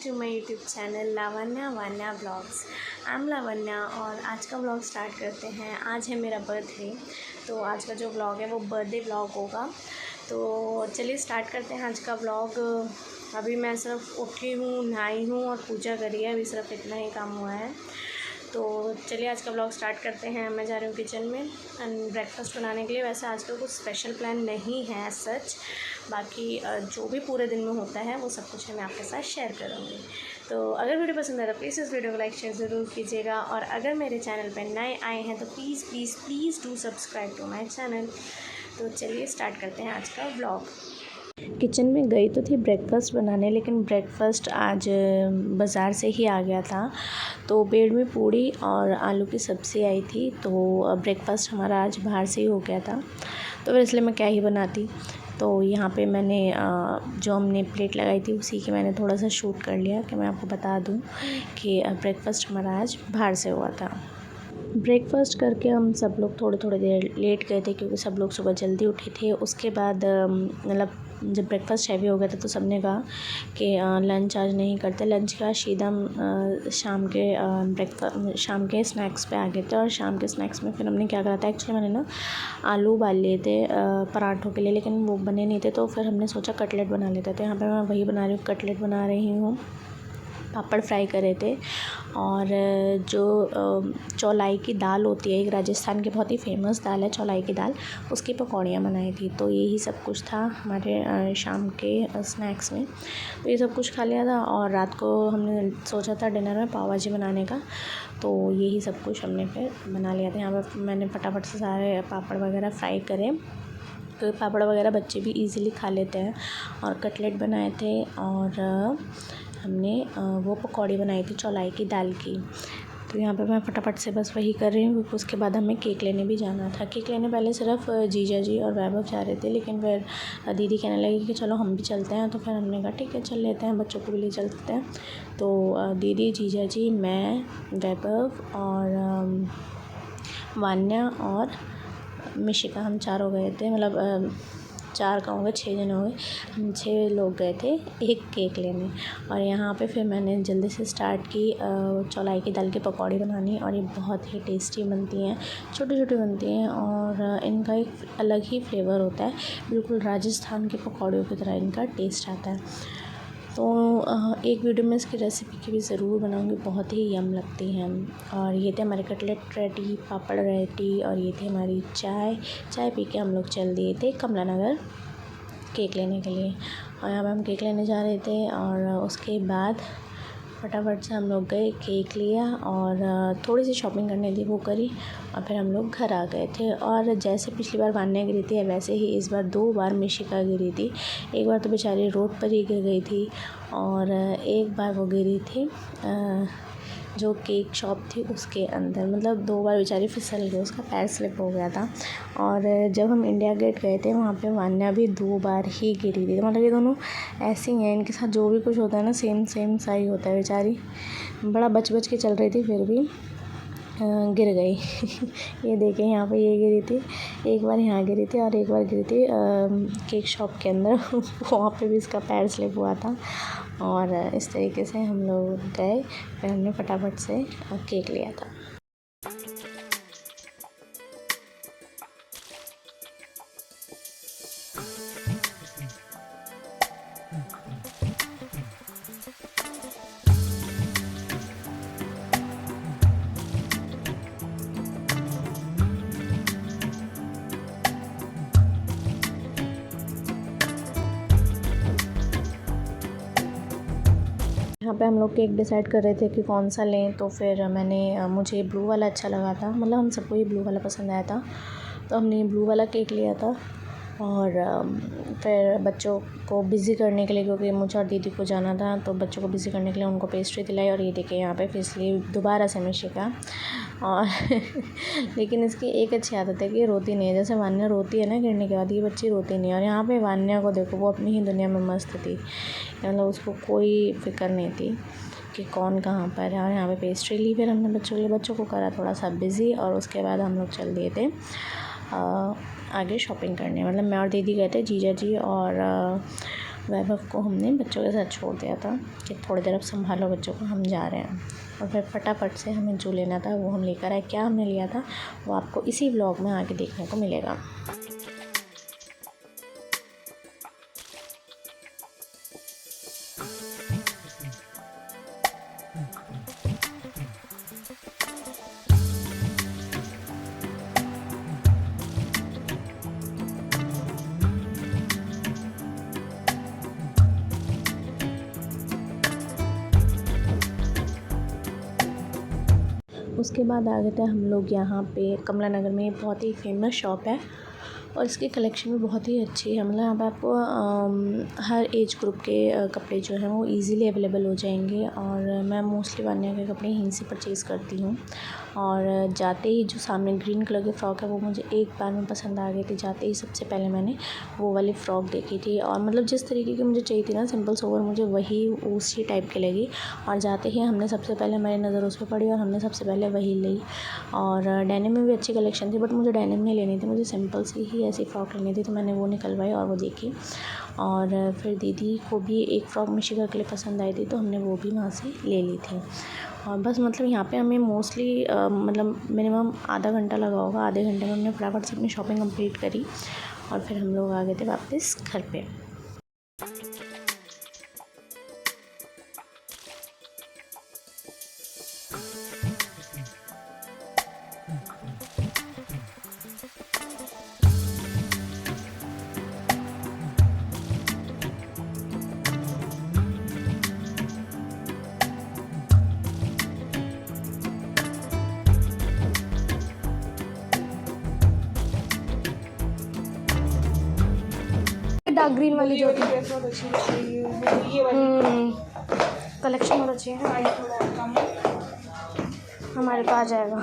To my YouTube channel Lavanya Vanya blogs. I am Lavanya और आज का ब्लॉग स्टार्ट करते हैं। आज है मेरा बर्थडे, तो आज का जो ब्लॉग है वो बर्थडे ब्लॉग होगा। तो चलिए स्टार्ट करते हैं आज का ब्लॉग। अभी मैं सिर्फ उठी हूँ, नहाई हूँ और पूजा करी है, अभी सिर्फ इतना ही काम हुआ है। तो चलिए आज का ब्लॉग स्टार्ट करते हैं। मैं जा रही हूँ किचन में ब्रेकफास्ट बनाने के लिए। वैसे आज का कुछ स्पेशल प्लान नहीं है सच, बाकी जो भी पूरे दिन में होता है वो सब कुछ मैं आपके साथ शेयर करूँगी। तो अगर वीडियो पसंद है तो प्लीज़ इस वीडियो को लाइक शेयर ज़रूर कीजिएगा, और अगर मेरे चैनल पर नए आए हैं तो please please please do subscribe to my channel. तो चलिए स्टार्ट करते हैं आज का ब्लॉग। किचन में गई तो थी ब्रेकफ़ास्ट बनाने, लेकिन ब्रेकफ़ास्ट आज बाज़ार से ही आ गया था। तो बेड में पूड़ी और आलू की सब्ज़ी आई थी, तो ब्रेकफ़ास्ट हमारा आज बाहर से ही हो गया था। तो फिर इसलिए मैं क्या ही बनाती। तो यहाँ पे मैंने जो हमने प्लेट लगाई थी उसी की मैंने थोड़ा सा शूट कर लिया कि मैं आपको बता दूँ कि ब्रेकफ़ास्ट हमारा आज बाहर से हुआ था। ब्रेकफ़ास्ट करके हम सब लोग थोड़ी देर लेट गए थे, क्योंकि सब लोग सुबह जल्दी उठे थे। उसके बाद मतलब जब ब्रेकफ़ास्ट हैवी हो गया था तो सब ने कहा कि लंच आज नहीं करते। लंच का सीधा शाम के स्नैक्स पे आ गए थे। और शाम के स्नैक्स में फिर हमने क्या करा था, एक्चुअली मैंने ना आलू उबाल लिए थे पराठों के लिए, लेकिन वो बने नहीं थे। तो फिर हमने सोचा कटलेट बना लेते थे। यहाँ पर मैं वही बना रही हूँ, कटलेट बना रही हूँ। पापड़ फ्राई करे थे, और जो चौलाई की दाल होती है, एक राजस्थान की बहुत ही फेमस दाल है चौलाई की दाल, उसकी पकौड़ियाँ बनाई थी। तो यही सब कुछ था हमारे शाम के स्नैक्स में। तो ये सब कुछ खा लिया था, और रात को हमने सोचा था डिनर में पाव भाजी बनाने का, तो यही सब कुछ हमने फिर बना लिया था। यहाँ पर मैंने फटाफट से सारे पापड़ वगैरह फ्राई करे, तो पापड़ वगैरह बच्चे भी इजीली खा लेते हैं। और कटलेट बनाए थे, और हमने वो पकौड़ी बनाई थी चौलाई की दाल की। तो यहाँ पे मैं फटाफट से बस वही कर रही हूँ, क्योंकि उसके बाद हमें केक लेने भी जाना था। केक लेने पहले सिर्फ जीजा जी और वैभव जा रहे थे, लेकिन फिर दीदी कहने लगी कि चलो हम भी चलते हैं। तो फिर हमने कहा ठीक है चल लेते हैं, बच्चों को भी ले चलते हैं। तो दीदी, जीजा जी, मैं, वैभव और वान्या और मिशिका, हम चारों गए थे। मतलब 4 का हो गए, 6 जने हो गए, हम 6 लोग गए थे एक केक लेने। और यहाँ पे फिर मैंने जल्दी से स्टार्ट की चौलाई की दाल की पकौड़ी बनानी, और ये बहुत ही टेस्टी बनती हैं, छोटी छोटी बनती हैं, और इनका एक अलग ही फ्लेवर होता है, बिल्कुल राजस्थान की पकौड़ियों की तरह इनका टेस्ट आता है। तो एक वीडियो में इसकी रेसिपी की भी ज़रूर बनाऊंगी, बहुत ही यम लगती हैं। और ये थे हमारे कटलेट रेडी, पापड़ रेडी, और ये थी हमारी चाय पी के हम लोग चल दिए थे कमला नगर केक लेने के लिए। और यहाँ पर हम केक लेने जा रहे थे, और उसके बाद फटाफट से हम लोग गए, केक लिया, और थोड़ी सी शॉपिंग करनी थी वो करी, और फिर हम लोग घर आ गए थे। और जैसे पिछली बार वान्या गिरी थी, वैसे ही इस बार 2 बार मिशिका गिरी थी। एक बार तो बेचारी रोड पर ही गिर गई थी, और एक बार वो गिरी थी जो केक शॉप थी उसके अंदर। मतलब 2 बार बेचारी फिसल गई, उसका पैर स्लिप हो गया था। और जब हम इंडिया गेट गए थे, वहाँ पे वान्या भी 2 बार ही गिरी थी। मतलब ये दोनों ऐसी हैं, इनके साथ जो भी कुछ होता है ना सेम सा ही होता है। बेचारी बड़ा बच के चल रही थी, फिर भी गिर गई। ये देखें, यहाँ पे ये गिरी थी, एक बार यहाँ गिरी थी, और एक बार गिरी थी केक शॉप के अंदर। वहाँ पे भी इसका पैर स्लिप हुआ था। और इस तरीके से हम लोग गए, फिर हमने फटाफट से केक लिया था। यहाँ पे हम लोग केक डिसाइड कर रहे थे कि कौन सा लें। तो फिर मुझे ब्लू वाला अच्छा लगा था, मतलब हम सबको ही ब्लू वाला पसंद आया था, तो हमने ब्लू वाला केक लिया था। और फिर बच्चों को बिज़ी करने के लिए, क्योंकि मुझे और दीदी को जाना था, तो बच्चों को बिज़ी करने के लिए उनको पेस्ट्री दिलाई। और ये देखिए यहाँ पे फिसली दोबारा से मिशिका। और लेकिन इसकी एक अच्छी आदत है कि ये रोती नहीं है। जैसे वान्या रोती है ना गिरने के बाद, ये बच्ची रोती नहीं है। और यहाँ पे वान्या को देखो, वो अपनी ही दुनिया में मस्त थी, मतलब उसको कोई फ़िक्र नहीं थी कि कौन कहाँ पर है। और यहाँ पे पेस्ट्री ली, फिर हमने बच्चों को करा थोड़ा सा बिज़ी, और उसके बाद हम लोग चल दिए थे आगे शॉपिंग करने। मतलब मैं और दीदी गए थे, जीजा जी और वैभव को हमने बच्चों के साथ छोड़ दिया था कि थोड़ी देर अब संभालो बच्चों को, हम जा रहे हैं। और फिर फटाफट से हमें जो लेना था वो हम लेकर आए। क्या हमने लिया था वो आपको इसी व्लॉग में आगे देखने को मिलेगा। उसके बाद आ गए थे हम लोग यहाँ पे कमला नगर में। बहुत ही फेमस शॉप है और इसकी कलेक्शन भी बहुत ही अच्छी है। मतलब यहाँ पर आपको हर एज ग्रुप के कपड़े जो हैं वो इजीली अवेलेबल हो जाएंगे। और मैं मोस्टली वान्या के कपड़े यहीं से परचेज़ करती हूँ। और जाते ही जो सामने ग्रीन कलर की फ़्रॉक है वो मुझे एक बार में पसंद आ गई थी। जाते ही सबसे पहले मैंने वो वाली फ़्रॉक देखी थी और मतलब जिस तरीके की मुझे चाहिए थी ना, सिंपल सोवर, मुझे वही उसी टाइप की लगी। और जाते ही हमने सबसे पहले हमारी नज़र उस पर पड़ी और हमने सबसे पहले वही ली। और डेनिम में भी अच्छी कलेक्शन थी, बट मुझे डेनिम नहीं लेनी थी, मुझे सिंपल सी ही ऐसी फ़्रॉक लेनी थी। तो मैंने वो निकलवाई और वो देखी। और फिर दीदी को भी एक फ़्रॉक मिशिका के लिए पसंद आई थी तो हमने वो भी वहाँ से ले ली थी। और बस मतलब यहाँ पे हमें मोस्टली मतलब मिनिमम आधा घंटा लगा होगा। आधे घंटे में हमने फटाफट से अपनी शॉपिंग कंप्लीट करी और फिर हम लोग आ गए थे वापस घर पे। डार्क ग्रीन वाली जो कलेक्शन बहुत अच्छी है, हमारे पास जाएगा।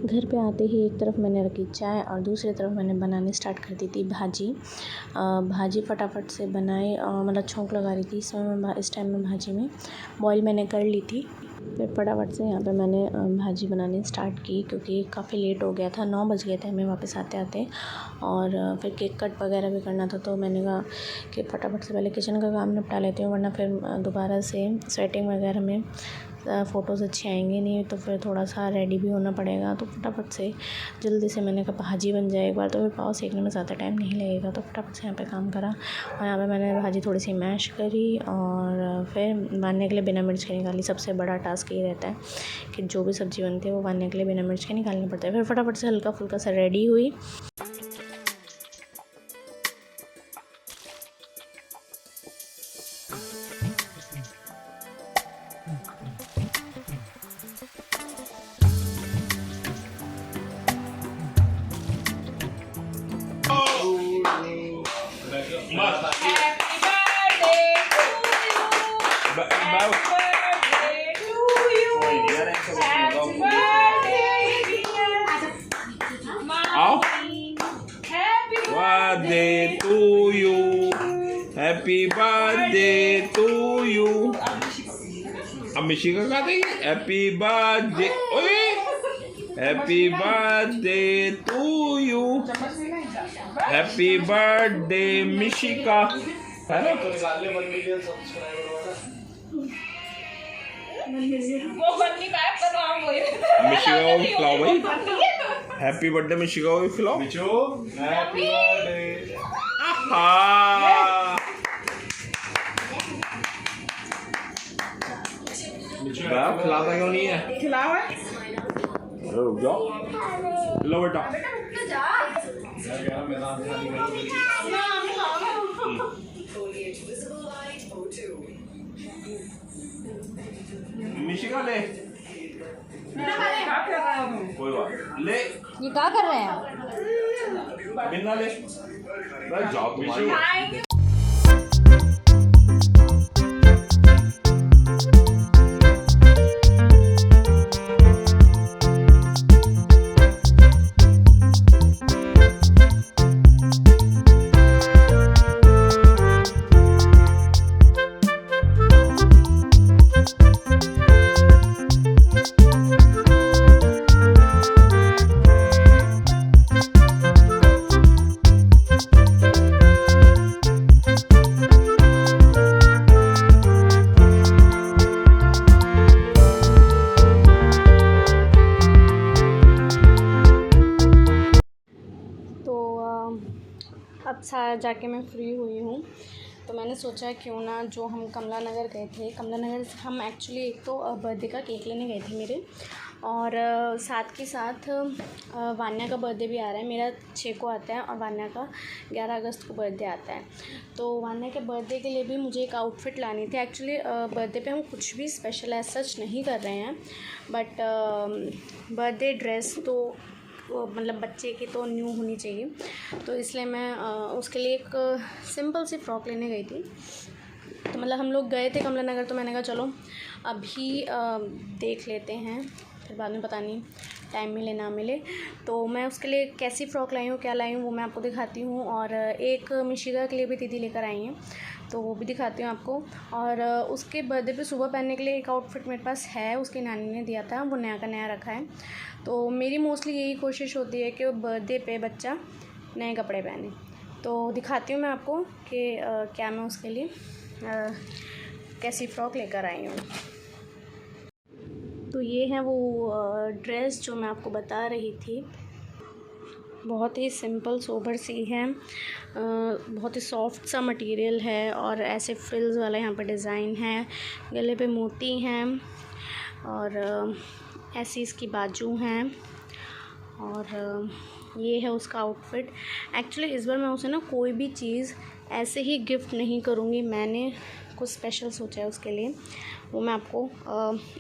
घर पे आते ही एक तरफ मैंने रखी चाय और दूसरी तरफ मैंने बनानी स्टार्ट कर दी थी भाजी। भाजी फटाफट से बनाई, मतलब छोंक लगा रही थी इस टाइम में भाजी में बॉईल मैंने कर ली थी। फिर फटाफट से यहाँ पे मैंने भाजी बनानी स्टार्ट की क्योंकि काफ़ी लेट हो गया था, 9 बज गए थे हमें वापस आते आते। और फिर केक कट वगैरह भी करना था तो मैंने कहा कि फटाफट से पहले किचन का काम निपटा लेती हूँ, वरना फिर दोबारा से स्वेटिंग वगैरह में फ़ोटोज़ अच्छी आएंगी नहीं, तो फिर थोड़ा सा रेडी भी होना पड़ेगा। तो फटाफट से जल्दी से मैंने कहा भाजी बन जाए एक बार, तो फिर पाव सेकने में ज़्यादा टाइम नहीं लगेगा। तो फटाफट से यहाँ पे काम करा और यहाँ पे मैंने भाजी थोड़ी सी मैश करी और फिर वान्या के लिए बिना मिर्च के निकाली। सबसे बड़ा टास्क ये रहता है कि जो भी सब्ज़ी बनती है वो वान्या के लिए बिना मिर्च के निकालनी पड़ता है। फिर फटाफट से हल्का फुल्का सा रेडी हुई। Birthday to you, happy birthday to you. अब मिशिका का देंगे हैप्पी बर्थडे, ओए happy birthday to you, happy birthday Mishika. है ना तो निकाल ले 1 मिलियन सब्सक्राइबर वाला वो बन्नी गायब कर रहा हूं। मिशिका को खिलाओ भाई, हैप्पी बर्थडे मिशिका को खिलाओ। Meesho happy birthday. आहा बाप खिलाता क्यों नहीं है? खिलाओ है। रुक जाओ, लो बेटा मिशिका ले कोई बात ले। ये क्या कर रहे हैं? बिना ले बस जाओ तुम्हारी। अब जाके मैं फ्री हुई हूँ, तो मैंने सोचा क्यों ना जो हम कमला नगर गए थे, कमला नगर से हम एक्चुअली एक तो बर्थडे का केक लेने गए थे मेरे, और साथ के साथ वान्या का बर्थडे भी आ रहा है। मेरा 6 को आता है और वान्या का 11 अगस्त को बर्थडे आता है। तो वान्या के बर्थडे के लिए भी मुझे एक आउटफिट लानी थी। एक्चुअली बर्थडे पे हम कुछ भी स्पेशल एज सच नहीं कर रहे हैं, बट बर्थडे ड्रेस तो मतलब बच्चे की तो न्यू होनी चाहिए, तो इसलिए मैं उसके लिए एक सिंपल सी फ़्रॉक लेने गई थी। तो मतलब हम लोग गए थे कमला नगर, तो मैंने कहा चलो अभी देख लेते हैं, फिर बाद में पता नहीं टाइम मिले ना मिले। तो मैं उसके लिए कैसी फ़्रॉक लाई हूँ, क्या लाई हूँ, वो मैं आपको दिखाती हूँ। और एक मिशिका के लिए भी दीदी लेकर आई हैं, तो वो भी दिखाती हूँ आपको। और उसके बर्थडे पे सुबह पहनने के लिए एक आउटफिट मेरे पास है, उसकी नानी ने दिया था, वो नया का नया रखा है। तो मेरी मोस्टली यही कोशिश होती है कि वो बर्थडे पे बच्चा नए कपड़े पहने। तो दिखाती हूँ मैं आपको कि क्या मैं उसके लिए कैसी फ़्रॉक लेकर आई हूँ। तो ये है वो ड्रेस जो मैं आपको बता रही थी। बहुत ही सिंपल सोबर सी है, बहुत ही सॉफ्ट सा मटेरियल है, और ऐसे फ्रिल्स वाला यहाँ पर डिज़ाइन है, गले पे मोती हैं, और ऐसी इसकी बाजू हैं, और ये है उसका आउटफिट। एक्चुअली इस बार मैं उसे ना कोई भी चीज़ ऐसे ही गिफ्ट नहीं करूँगी, मैंने कुछ स्पेशल सोचा है उसके लिए, वो मैं आपको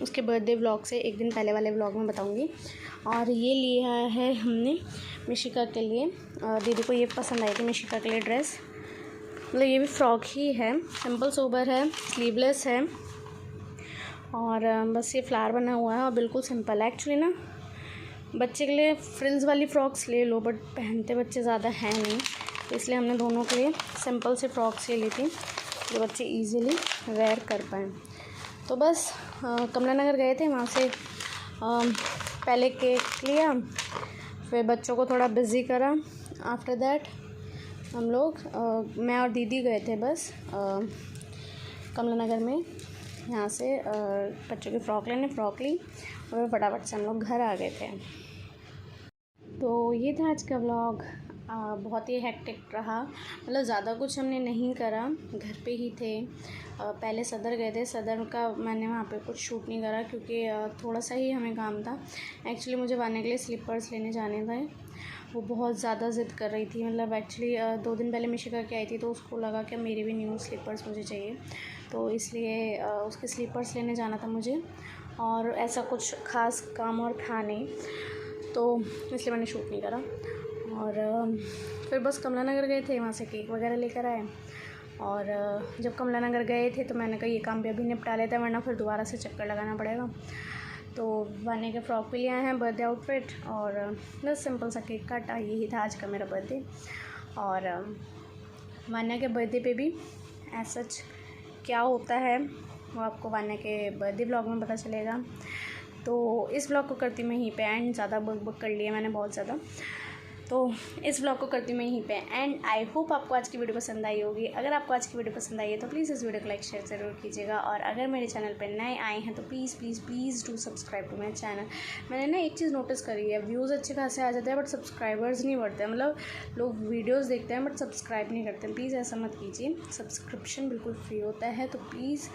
उसके बर्थडे व्लॉग से एक दिन पहले वाले व्लॉग में बताऊंगी। और ये लिया है हमने मिशिका के लिए, दीदी को ये पसंद आई थी मिशिका के लिए ड्रेस। मतलब ये भी फ़्रॉक ही है, सिंपल सोबर है, स्लीवलेस है, और बस ये फ्लावर बना हुआ है और बिल्कुल सिंपल है। एक्चुअली ना बच्चे के लिए फ्रिल्स वाली फ़्रॉक्स ले लो, बट पहनते बच्चे ज़्यादा हैं नहीं, तो इसलिए हमने दोनों के लिए सिंपल से फ़्रॉक्स ले ली थी जो बच्चे इजीली वेयर कर पाएँ। तो बस कमला नगर गए थे, वहाँ से पहले केक लिया, फिर बच्चों को थोड़ा बिज़ी करा। आफ्टर दैट हम लोग मैं और दीदी गए थे बस कमला नगर में, यहाँ से बच्चों की फ़्रॉक लेने, फ़्रॉक ली और फटाफट से हम लोग घर आ गए थे। तो ये था आज का व्लॉग। बहुत ही हेक्टिक रहा, मतलब ज़्यादा कुछ हमने नहीं करा, घर पे ही थे। पहले सदर गए थे, सदर का मैंने वहाँ पे कुछ शूट नहीं करा क्योंकि थोड़ा सा ही हमें काम था। एक्चुअली मुझे वान्या के लिए स्लीपर्स लेने जाने थे, वो बहुत ज़्यादा ज़िद कर रही थी। मतलब एक्चुअली 2 दिन पहले मिशिका के आई थी, तो उसको लगा कि मेरे भी न्यू स्लीपर्स मुझे चाहिए, तो इसलिए उसके स्लीपर्स लेने जाना था मुझे, और ऐसा कुछ ख़ास काम और था नहीं, तो इसलिए मैंने शूट नहीं करा। और फिर बस कमला नगर गए थे, वहाँ से केक वगैरह लेकर आए। और जब कमला नगर गए थे तो मैंने कहा ये काम भी अभी निपटा लेते हैं, वरना फिर दोबारा से चक्कर लगाना पड़ेगा। तो वान्या के फ़्रॉक भी लिए हैं, बर्थडे आउटफिट, और बस सिंपल सा केक काटा। यही था आज का मेरा बर्थडे। और वान्या के बर्थडे पे भी ऐसा क्या होता है वो आपको वान्या के बर्थडे ब्लॉग में पता चलेगा। तो इस ब्लॉग को करती मैं यहीं पे एंड, ज़्यादा बक कर लिया मैंने बहुत ज़्यादा, तो इस व्लॉग को करती हूँ मैं यहीं पे एंड। आई होप आपको आज की वीडियो पसंद आई होगी। अगर आपको आज की वीडियो पसंद आई है तो प्लीज़ इस वीडियो को लाइक शेयर ज़रूर कीजिएगा, और अगर मेरे चैनल पर नए आए हैं तो please please please do subscribe to my channel. मैंने ना एक चीज़ नोटिस करी है, व्यूज़ अच्छे खासे आ जाते हैं बट सब्सक्राइबर्स नहीं बढ़ते हैं। मतलब लोग वीडियोज़ देखते हैं बट सब्सक्राइब नहीं करते हैं। प्लीज़ ऐसा मत कीजिए, सब्सक्रिप्शन बिल्कुल फ्री होता है, तो प्लीज़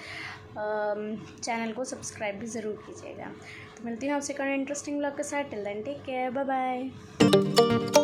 चैनल को सब्सक्राइब भी ज़रूर कीजिएगा। तो मिलती हूँ आपसे करें इंटरेस्टिंग व्लॉग के साथ। Till then take care, bye bye.